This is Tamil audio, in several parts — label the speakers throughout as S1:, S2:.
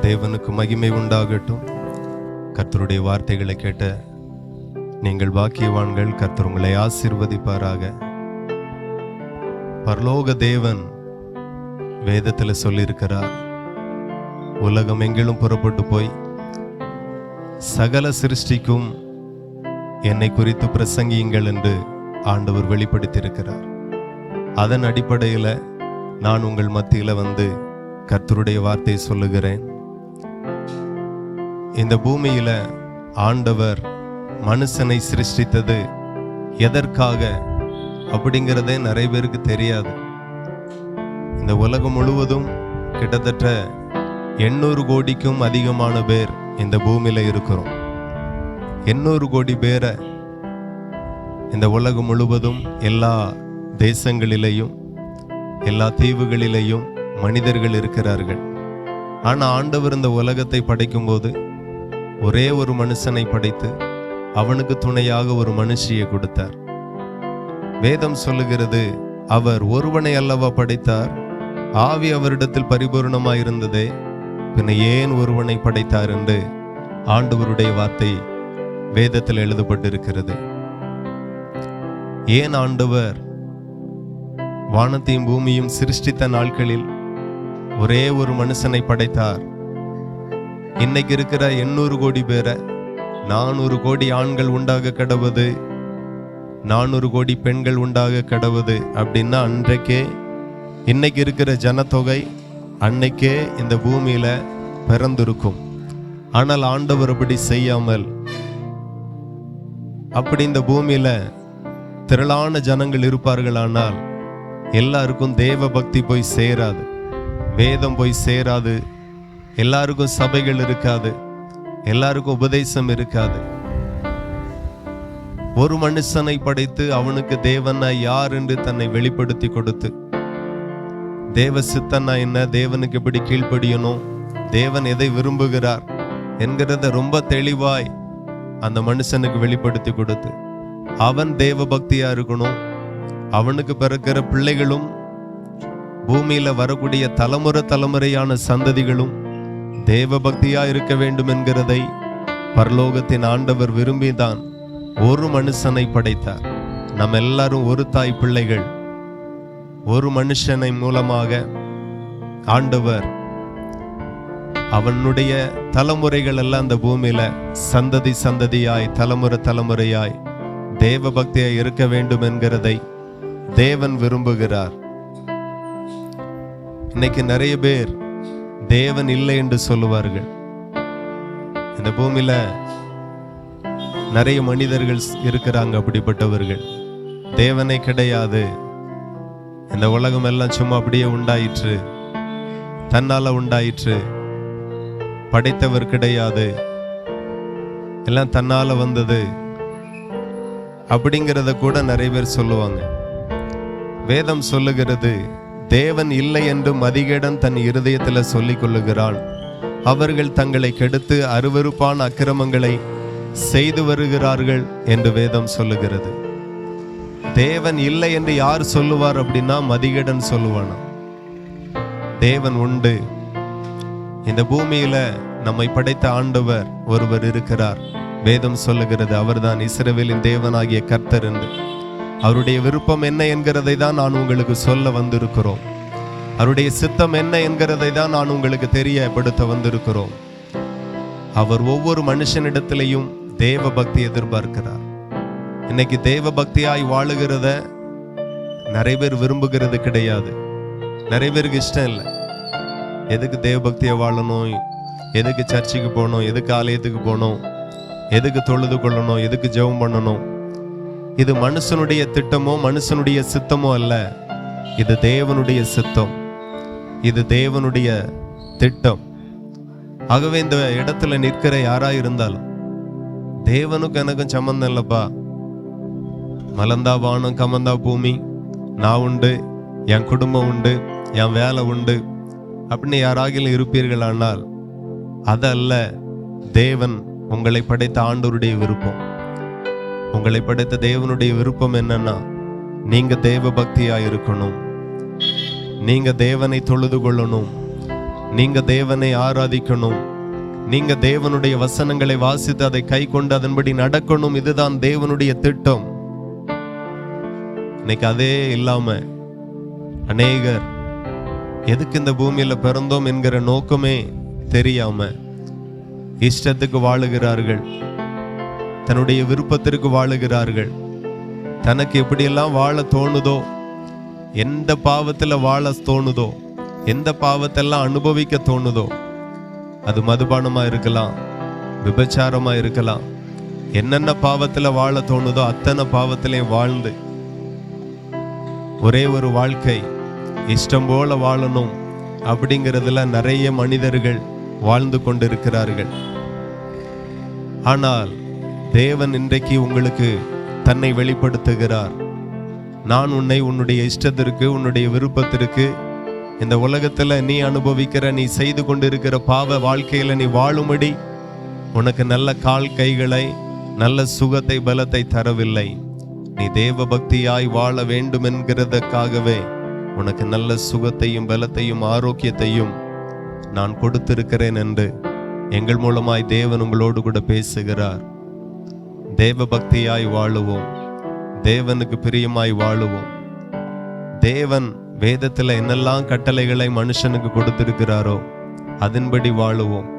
S1: தேவனுக்கு மகிமை உண்டாகட்டும். கர்த்தருடைய வார்த்தைகளை கேட்ட நீங்கள் பாக்கியவான்கள். கர்த்தர் உங்களை ஆசீர்வதிப்பாராக. பரலோக தேவன் வேதத்தில் சொல்லியிருக்கிறார், உலகம் எங்கிலும் புறப்பட்டு போய் சகல சிருஷ்டிக்கும் என்னை குறித்து பிரசங்கியுங்கள் என்று ஆண்டவர் வெளிப்படுத்தியிருக்கிறார். அதன் அடிப்படையில் நான் உங்கள் மத்தியில் வந்து கர்த்தருடைய வார்த்தையை சொல்லுகிறேன். இந்த பூமியில ஆண்டவர் மனுஷனை சிருஷ்டித்தது எதற்காக அப்படிங்கிறதே நிறைய பேருக்கு தெரியாது. இந்த உலகம் முழுவதும் கிட்டத்தட்ட 800 கோடிக்கும் அதிகமான பேர் இந்த பூமியில இருக்கிறோம். 800 கோடி பேரை இந்த உலகம் முழுவதும் எல்லா தேசங்களிலேயும் எல்லா தீவுகளிலேயும் மனிதர்கள் இருக்கிறார்கள். ஆனால் ஆண்டவர் இந்த உலகத்தை படைக்கும்போது ஒரே ஒரு மனுஷனை படைத்து அவனுக்கு துணையாக ஒரு மனுஷியை கொடுத்தார். வேதம் சொல்லுகிறது, அவர் ஒருவனை அல்லவா படைத்தார், ஆவி அவரிடத்தில் பரிபூர்ணமாயிருந்ததே, பின்ன ஏன் ஒருவனை படைத்தார் என்று ஆண்டவருடைய வார்த்தை வேதத்தில் எழுதப்பட்டிருக்கிறது. ஏன் ஆண்டவர் வானத்தையும் பூமியும் சிருஷ்டித்த நாட்களில் ஒரே ஒரு மனுஷனை படைத்தார்? இன்னைக்கு இருக்கிற 800 கோடி பேரை 400 கோடி ஆண்கள் உண்டாக கடவுது, 400 கோடி பெண்கள் உண்டாக கடவுது அப்படின்னா அன்றைக்கே, இன்னைக்கு இருக்கிற ஜனத்தொகை அன்னைக்கே இந்த பூமியில பிறந்திருக்கும். ஆனால் ஆண்டவர் அப்படி செய்யாமல், அப்படி இந்த பூமியில திரளான ஜனங்கள் இருப்பார்களானால் எல்லாருக்கும் தேவ பக்தி போய் சேராது, வேதம் போய் சேராது, எல்லாருக்கும் சபைகள் இருக்காது, எல்லாருக்கும் உபதேசம் இருக்காது. ஒரு மனுஷனை படைத்து அவனுக்கு தேவனா யார் என்று தன்னை வெளிப்படுத்தி கொடுத்து, தேவ சித்தனா என்ன, தேவனுக்கு எப்படி கீழ்ப்படியணும், தேவன் எதை விரும்புகிறார் என்கிறத ரொம்ப தெளிவாய் அந்த மனுஷனுக்கு வெளிப்படுத்தி கொடுத்து, அவன் தேவ பக்தியா இருக்கணும். அவனுக்கு பிறக்கிற பிள்ளைகளும் பூமியில வரக்கூடிய தலைமுறையான சந்ததிகளும் தேவ பக்தியா இருக்க வேண்டும் என்கிறதை பரலோகத்தின் ஆண்டவர் விரும்பிதான் ஒரு மனுஷனை படைத்தார். நம்ம எல்லாரும் ஒரு தாய் பிள்ளைகள். ஒரு மனுஷனை மூலமாக ஆண்டவர் அவனுடைய தலைமுறைகள் எல்லாம் அந்த பூமியில சந்ததியாய் தலைமுறையாய் தேவ பக்தியாய் இருக்க வேண்டும் என்கிறதை தேவன் விரும்புகிறார். இன்னைக்கு நிறைய பேர் தேவன் இல்லை என்று சொல்லுவார்கள். இந்த பூமியில நிறைய மனிதர்கள் இருக்கிறாங்க, அப்படிப்பட்டவர்கள். தேவனே கிடையாது, இந்த உலகம் எல்லாம் சும்மா அப்படியே உண்டாயிற்று, தன்னால உண்டாயிற்று, படைத்தவர் கிடையாது, எல்லாம் தன்னால வந்தது அப்படிங்கிறத கூட நிறைய பேர் சொல்லுவாங்க. வேதம் சொல்லுகிறது, தேவன் இல்லை என்று மதிகேடன் தன் இருதயத்தில் சொல்லிக் கொள்ளுகிறான். அவர்கள் தங்களை கெடுத்து அருவருப்பான அக்கிரமங்களை செய்து வருகிறார்கள் என்று வேதம் சொல்லுகிறது. தேவன் இல்லை என்று யார் சொல்லுவார் அப்படின்னா மதிகேடன் சொல்லுவானா? தேவன் உண்டு. இந்த பூமியில நம்மை படைத்த ஆண்டவர் ஒருவர் இருக்கிறார். வேதம் சொல்லுகிறது, அவர்தான் இஸ்ரவேலின் தேவனாகிய கர்த்தர் என்று. அவருடைய விருப்பம் என்ன என்கிறதை தான் நான் உங்களுக்கு சொல்ல வந்திருக்கிறோம். அவருடைய சித்தம் என்ன என்கிறதை தான் நான் உங்களுக்கு தெரியப்படுத்த வந்திருக்கிறோம். அவர் ஒவ்வொரு மனுஷனிடத்திலையும் தேவ பக்தி எதிர்பார்க்கிறார். இன்னைக்கு தேவ பக்தியாய் வாழுகிறத நிறைய பேர் விரும்புகிறது கிடையாது. நிறைய பேருக்கு இஷ்டம் இல்லை. எதுக்கு தேவ பக்தியை வாழணும், எதுக்கு சர்ச்சுக்கு போகணும், எதுக்கு ஆலயத்துக்கு போகணும், எதுக்கு தொழுது கொள்ளணும், எதுக்கு ஜெபம் பண்ணணும். இது மனுஷனுடைய திட்டமோ மனுஷனுடைய சித்தமோ அல்ல, இது தேவனுடைய சித்தம், இது தேவனுடைய திட்டம். ஆகவே இந்த இடத்துல நிற்கிற யாரா இருந்தாலும் தேவனுக்கு எனக்கும் சம்பந்தம் இல்லப்பா, மலர்ந்தா வானம் கமந்தா பூமி, நான் உண்டு, என் குடும்பம் உண்டு, என் வேலை உண்டு அப்படின்னு யாராகிலும் இருப்பீர்களானால் அதல்ல தேவன் உங்களை படைத்த ஆண்டவருடைய விருப்பம். உங்களை படைத்த தேவனுடைய விருப்பம் என்னன்னா, நீங்க தேவ பக்தியா இருக்கணும், நீங்க தேவனை தொழுது கொள்ளணும், நீங்க தேவனை ஆராதிக்கணும், நீங்க தேவனுடைய வசனங்களை வாசித்து அதை கை கொண்டு அதன்படி நடக்கணும். இதுதான் தேவனுடைய திட்டம். இன்னைக்கு அதே இல்லாம அநேகர் எதுக்கு இந்த பூமியில பிறந்தோம் என்கிற நோக்கமே தெரியாம இஷ்டத்துக்கு வாழுகிறார்கள், தன்னுடைய விருப்பத்திற்கு வாழுகிறார்கள். தனக்கு எப்படியெல்லாம் வாழ தோணுதோ, எந்த பாவத்துல வாழ தோணுதோ, எந்த பாவத்தெல்லாம் அனுபவிக்க தோணுதோ, அது மதுபானமா இருக்கலாம், விபச்சாரமா இருக்கலாம், என்னென்ன பாவத்துல வாழ தோணுதோ அத்தனை பாவத்திலையும் வாழ்ந்து ஒரே ஒரு வாழ்க்கை இஷ்டம் போல வாழணும் அப்படிங்கிறதுல நிறைய மனிதர்கள் வாழ்ந்து கொண்டிருக்கிறார்கள். ஆனால் தேவன் இன்றைக்கு உங்களுக்கு தன்னை வெளிப்படுத்துகிறார். நான் உன்னை உன்னுடைய இஷ்டத்திற்கு, உன்னுடைய விருப்பத்திற்கு, இந்த உலகத்துல நீ அனுபவிக்கிற, நீ செய்து கொண்டிருக்கிற பாவ வாழ்க்கையில நீ வாழும்படி உனக்கு நல்ல கால் கைகளை, நல்ல சுகத்தை, பலத்தை தரவில்லை. நீ தேவ பக்தியாய் வாழ வேண்டும் என்கிறதற்காகவே உனக்கு நல்ல சுகத்தையும் பலத்தையும் ஆரோக்கியத்தையும் நான் கொடுத்திருக்கிறேன் என்று எங்கள் மூலமாய் தேவன் உங்களோடு கூட பேசுகிறார். தேவ பக்தியாய் வாழுவோம், தேவனுக்கு பிரியமாய் வாழுவோம். தேவன் வேதத்துல என்னெல்லாம் கட்டளைகளை மனுஷனுக்கு கொடுத்திருக்கிறாரோ அதன்படி வாழுவோம்.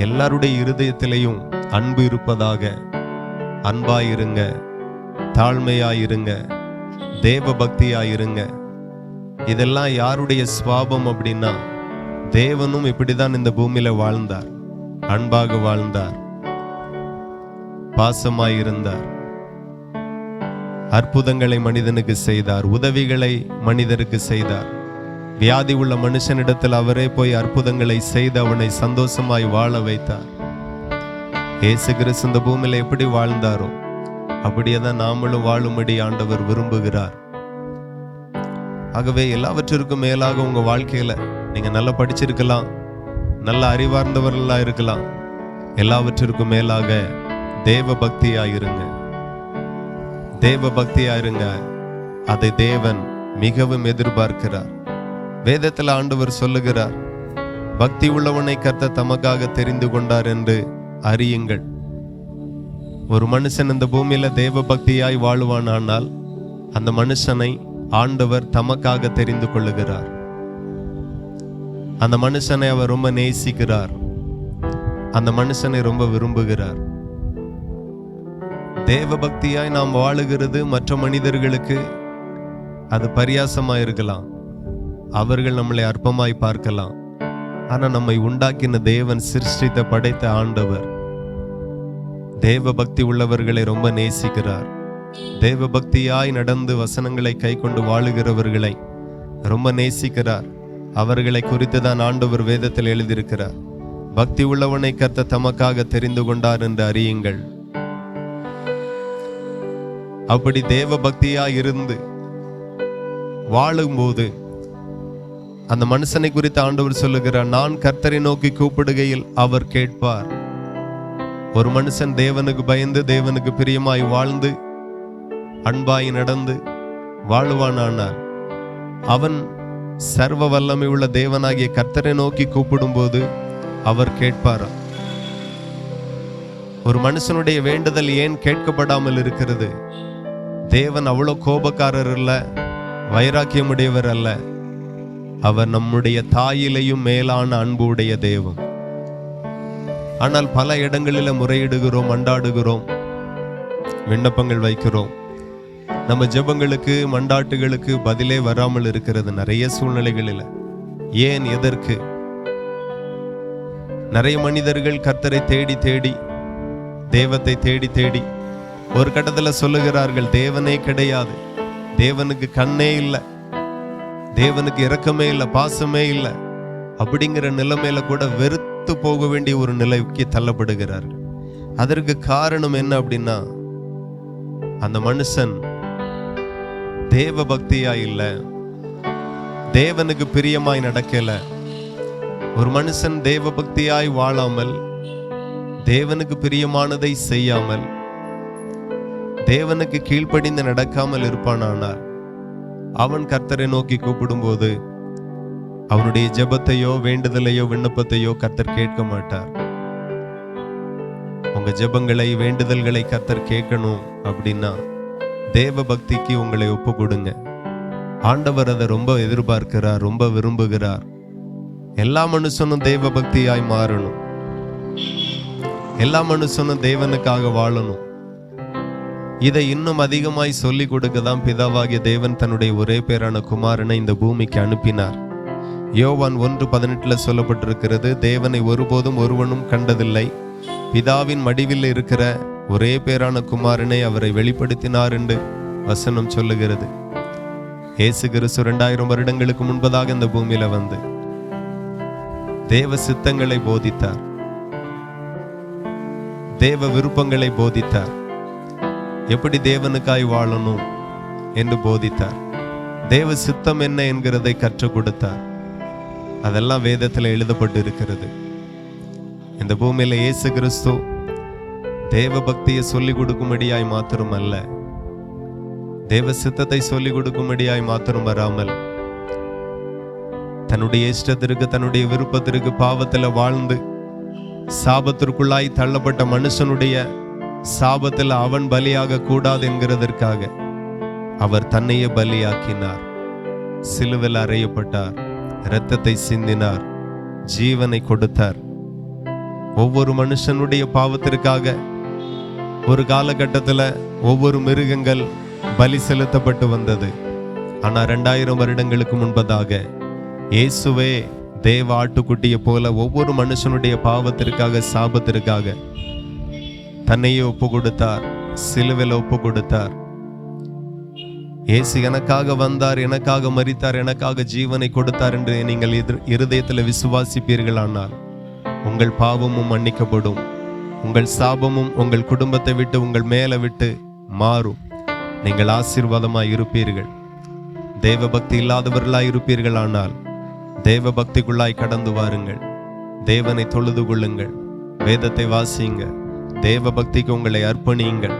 S1: எல்லாருடைய இருதயத்திலையும் அன்பு இருப்பதாக, அன்பாயிருங்க, தாழ்மையாயிருங்க, தேவ பக்தியாயிருங்க. இதெல்லாம் யாருடைய சுவாபம் அப்படின்னா, தேவனும் இப்படிதான் இந்த பூமியில வாழ்ந்தார். அன்பாக வாழ்ந்தார், பாசமாயிருந்தார், அற்புதங்களை மனிதனுக்கு செய்தார், உதவிகளை மனிதருக்கு செய்தார். வியாதி உள்ள மனுஷனிடத்தில் அவரே போய் அற்புதங்களை செய்து அவனை சந்தோஷமாய் வாழ வைத்தார். இயேசு கிறிஸ்து இந்த பூமியில எப்படி வாழ்ந்தாரோ அப்படியே தான் நாமளும் வாழும்படி ஆண்டவர் விரும்புகிறார். ஆகவே எல்லாவற்றிற்கும் மேலாக உங்க வாழ்க்கையில நீங்க நல்லா படிச்சிருக்கலாம், நல்ல அறிவார்ந்தவர்களா இருக்கலாம், எல்லாவற்றிற்கும் மேலாக தேவ பக்தியாயிருங்க, தேவ பக்தியாயிருங்க. அதை தேவன் மிகவும் எதிர்பார்க்கிறார். வேதத்தில் ஆண்டவர் சொல்லுகிறார், பக்தி உள்ளவனை கர்த்தர் தமக்காக தெரிந்து கொண்டார் என்று அறியுங்கள். ஒரு மனுஷன் இந்த பூமியில தேவ பக்தியாய் வாழுவானால் அந்த மனுஷனை ஆண்டவர் தமக்காக தெரிந்து கொள்ளுகிறார். அந்த மனுஷனை அவர் ரொம்ப நேசிக்கிறார், அந்த மனுஷனை ரொம்ப விரும்புகிறார். தேவ பக்தியாய் நாம் வாழுகிறது மற்ற மனிதர்களுக்கு அது பரியாசமா இருக்கலாம், அவர்கள் நம்மளை அற்பமாய் பார்க்கலாம். ஆனா நம்மை உண்டாக்கின தேவன், சிருஷ்டித்த படைத்த ஆண்டவர் தேவ பக்தி உள்ளவர்களை ரொம்ப நேசிக்கிறார். தேவ பக்தியாய் நடந்து வசனங்களை கை கொண்டு வாழுகிறவர்களை ரொம்ப நேசிக்கிறார். அவர்களை குறித்து தான் ஆண்டவர் வேதத்தில் எழுதியிருக்கிறார், பக்தி உள்ளவனை கர்த்தர் தமக்காக தெரிந்து கொண்டார் என்று அறியுங்கள். அப்படி தேவ பக்தியாய் இருந்து வாழும்போது அந்த மனுஷனை குறித்து ஆண்டவர் சொல்லுகிறார், நான் கர்த்தரை நோக்கி கூப்பிடுகையில் அவர் கேட்பார். ஒரு மனுஷன் தேவனுக்கு பயந்து, தேவனுக்கு பிரியமாய் வாழ்ந்து, அன்பாய் நடந்து வாழுவானானார் அவன் சர்வ வல்லமை உள்ள தேவனாகிய கர்த்தரை நோக்கி கூப்பிடும் போது அவர் கேட்பாராம். ஒரு மனுஷனுடைய வேண்டுதல் ஏன் கேட்கப்படாமல் இருக்கிறது? தேவன் அவ்வளவு கோபக்காரர் அல்ல, வைராக்கியமுடையவர் அல்ல. அவர் நம்முடைய தாயிலையும் மேலான அன்பு உடைய தேவன். ஆனால் பல இடங்களில் முறையிடுகிறோம், மண்டாடுகிறோம், விண்ணப்பங்கள் வைக்கிறோம். நம்ம ஜெபங்களுக்கு, மண்டாட்டுகளுக்கு பதிலே வராமல் இருக்கிறது நிறைய சூழ்நிலைகளில். ஏன், எதற்கு? நிறைய மனிதர்கள் கர்த்தரை தேடி தேடி, தேவத்தை தேடி தேடி ஒரு கட்டத்தில் சொல்லுகிறார்கள், தேவனே கிடையாது, தேவனுக்கு கண்ணே இல்லை, தேவனுக்கு இரக்கமே இல்லை, பாசமே இல்லை அப்படிங்கிற நிலைமையில கூட வெறுத்து போக வேண்டிய ஒரு நிலைக்கு தள்ளப்படுகிறார்கள். அதற்கு காரணம் என்ன அப்படின்னா, அந்த மனுஷன் தேவ பக்தியா இல்ல, தேவனுக்கு பிரியமாய் நடக்கல. ஒரு மனுஷன் தேவ பக்தியாய் வாழாமல், தேவனுக்கு பிரியமானதை செய்யாமல், தேவனுக்கு கீழ்ப்படிந்து நடக்காமல் இருப்பானானால் அவன் கர்த்தரை நோக்கி கூப்பிடும் போது அவனுடைய ஜெபத்தையோ வேண்டுதலையோ விண்ணப்பத்தையோ கர்த்தர் கேட்க மாட்டார். உங்க ஜெபங்களை வேண்டுதல்களை கர்த்தர் கேட்கணும் அப்படின்னா தேவ பக்திக்கு உங்களை ஒப்பு கொடுங்க. ஆண்டவர் அதை ரொம்ப எதிர்பார்க்கிறார், ரொம்ப விரும்புகிறார். எல்லா மனுஷனும் தேவ பக்தியாய் மாறணும். எல்லா மனுஷனும் தேவனுக்காக வாழணும். இதை இன்னும் அதிகமாய் சொல்லிக் கொடுக்க தான் பிதாவாகிய தேவன் தன்னுடைய ஒரே பேரான குமாரனை இந்த பூமிக்கு அனுப்பினார். யோவான் 1:18 சொல்லப்பட்டிருக்கிறது, தேவனை ஒருபோதும் ஒருவனும் கண்டதில்லை, பிதாவின் மடிவில் இருக்கிற ஒரே பேரான குமாரனை அவரை வெளிப்படுத்தினார் என்று வசனம் சொல்லுகிறது. இயேசு கிறிஸ்து 2000 வருடங்களுக்கு முன்பதாக இந்த பூமியில வந்து தேவ சித்தங்களை போதித்தார், தேவ விருப்பங்களை போதித்தார், எப்படி தேவனுக்காய் வாழணும் என்று போதித்தார், தேவ சித்தம் என்ன என்கிறதை கற்றுக் கொடுத்தார். அதெல்லாம் வேதத்தில் எழுதப்பட்டு இருக்கிறது. இந்த பூமியில இயேசு கிறிஸ்து தேவ பக்தியை சொல்லிக் கொடுக்கும்படியாய் மாத்திரம் அல்ல, தேவ சித்தத்தை சொல்லிக் கொடுக்கும்படியாய் மாத்திரம் வராமல் தன்னுடைய இஷ்டத்திற்கு தன்னுடைய விருப்பத்திற்கு பாவத்தில் வாழ்ந்து சாபத்திற்குள்ளாய் தள்ளப்பட்ட மனுஷனுடைய சாபத்தில் அவன் பலியாக கூடாது என்கிறதற்காக அவர் தன்னையே பலியாக்கினார். சிலுவையில் அறையப்பட்டார், இரத்தத்தை சிந்தினார், ஜீவனை கொடுத்தார். ஒவ்வொரு மனுஷனுடைய பாவத்திற்காக ஒரு காலகட்டத்தில் ஒவ்வொரு மிருகங்கள் பலி செலுத்தப்பட்டு வந்தது. ஆனா 2000 வருடங்களுக்கு முன்பதாக இயேசுவே தேவ ஆட்டுக்குட்டியை போல ஒவ்வொரு மனுஷனுடைய பாவத்திற்காக சாபத்திற்காக தன்னையே ஒப்பு கொடுத்தார், சிலுவையில் ஒப்பு கொடுத்தார். இயேசு எனக்காக வந்தார், எனக்காக மரித்தார், எனக்காக ஜீவனை கொடுத்தார் என்று நீங்கள் இருதயத்தில் விசுவாசிப்பீர்களானால் உங்கள் பாவமும் மன்னிக்கப்படும், உங்கள் சாபமும் உங்கள் குடும்பத்தை விட்டு உங்கள் மேலே விட்டு மாறும். நீங்கள் ஆசீர்வாதமாய் இருப்பீர்கள். தேவ பக்தி இல்லாதவர்களாய் இருப்பீர்கள். ஆனால் தேவ பக்திக்குள்ளாய் கடந்து வாருங்கள், தேவனை தொழுது கொள்ளுங்கள், வேதத்தை வாசியுங்க, தேவ பக்திக்கு உங்களை அர்ப்பணியுங்கள்.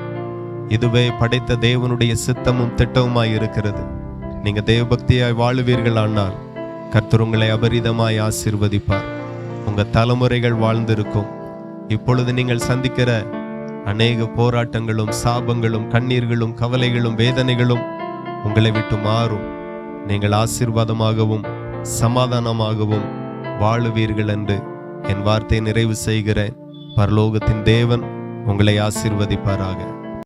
S1: இதுவே படைத்த தேவனுடைய சித்தமும் திட்டமுமாய் இருக்கிறது. நீங்க தேவ பக்தியாய் வாழுவீர்கள். ஆனால் கர்த்தர் உங்களை அபரிதமாய் ஆசீர்வதிப்பார். உங்க தலைமுறைகள் வாழ்ந்திருக்கும். இப்பொழுது நீங்கள் சந்திக்கிற அநேக போராட்டங்களும் சாபங்களும் கண்ணீர்களும் கவலைகளும் வேதனைகளும் உங்களை விட்டு மாறும். நீங்கள் ஆசீர்வாதமாகவும் சமாதானமாகவும் வாழுவீர்கள் என்று என் வார்த்தையை நிறைவு செய்கிறேன். பரலோகத்தின் தேவன் உங்களை ஆசீர்வதிப்பாராக.